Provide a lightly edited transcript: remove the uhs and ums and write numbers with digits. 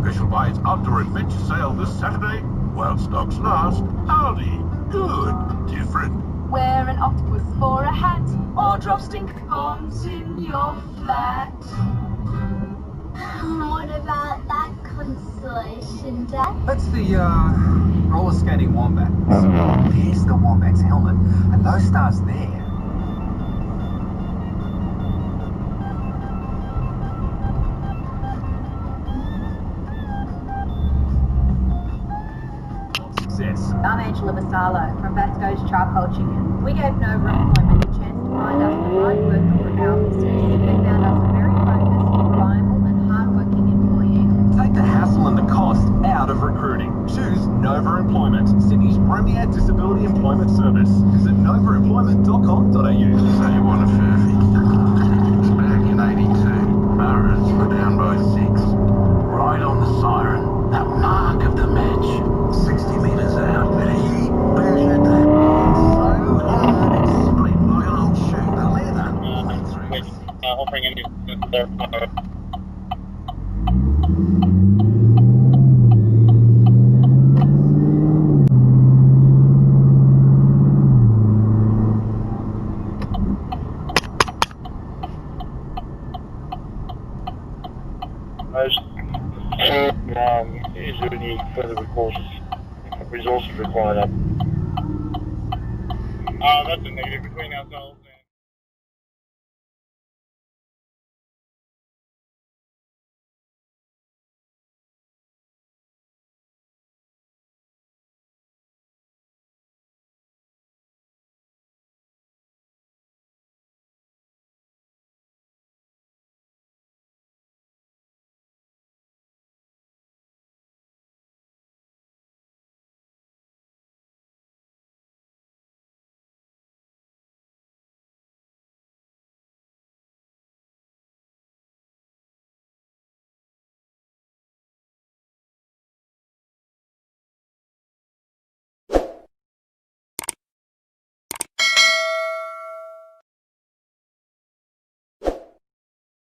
Special by its outdoor adventure sale this Saturday. While stocks last, Aldi. Good. Different. Wear an octopus for a hat, or drop stink bombs in your flat. What about that consolation, Dad? That's the roller skating wombat. There's the wombat's helmet, and those stars there. Success. I'm Angela Vassallo from Vasco's Charcoal Chicken. We gave Nova Employment a chance to find us the right work for our business. They found us a very focused, reliable and hard-working employee. Take the hassle and the cost out of recruiting. Choose Nova Employment, Sydney's premier disability employment service. Visit novaemployment.com.au. So you want a furphy? Back in 82, Burrows were down by 6. Right on the siren. That mark of the match. 60 metres out, but he burned that so hard it split like an old shoe. The leather. I'll bring in there. Is there any further resources required? That's a negative between ourselves.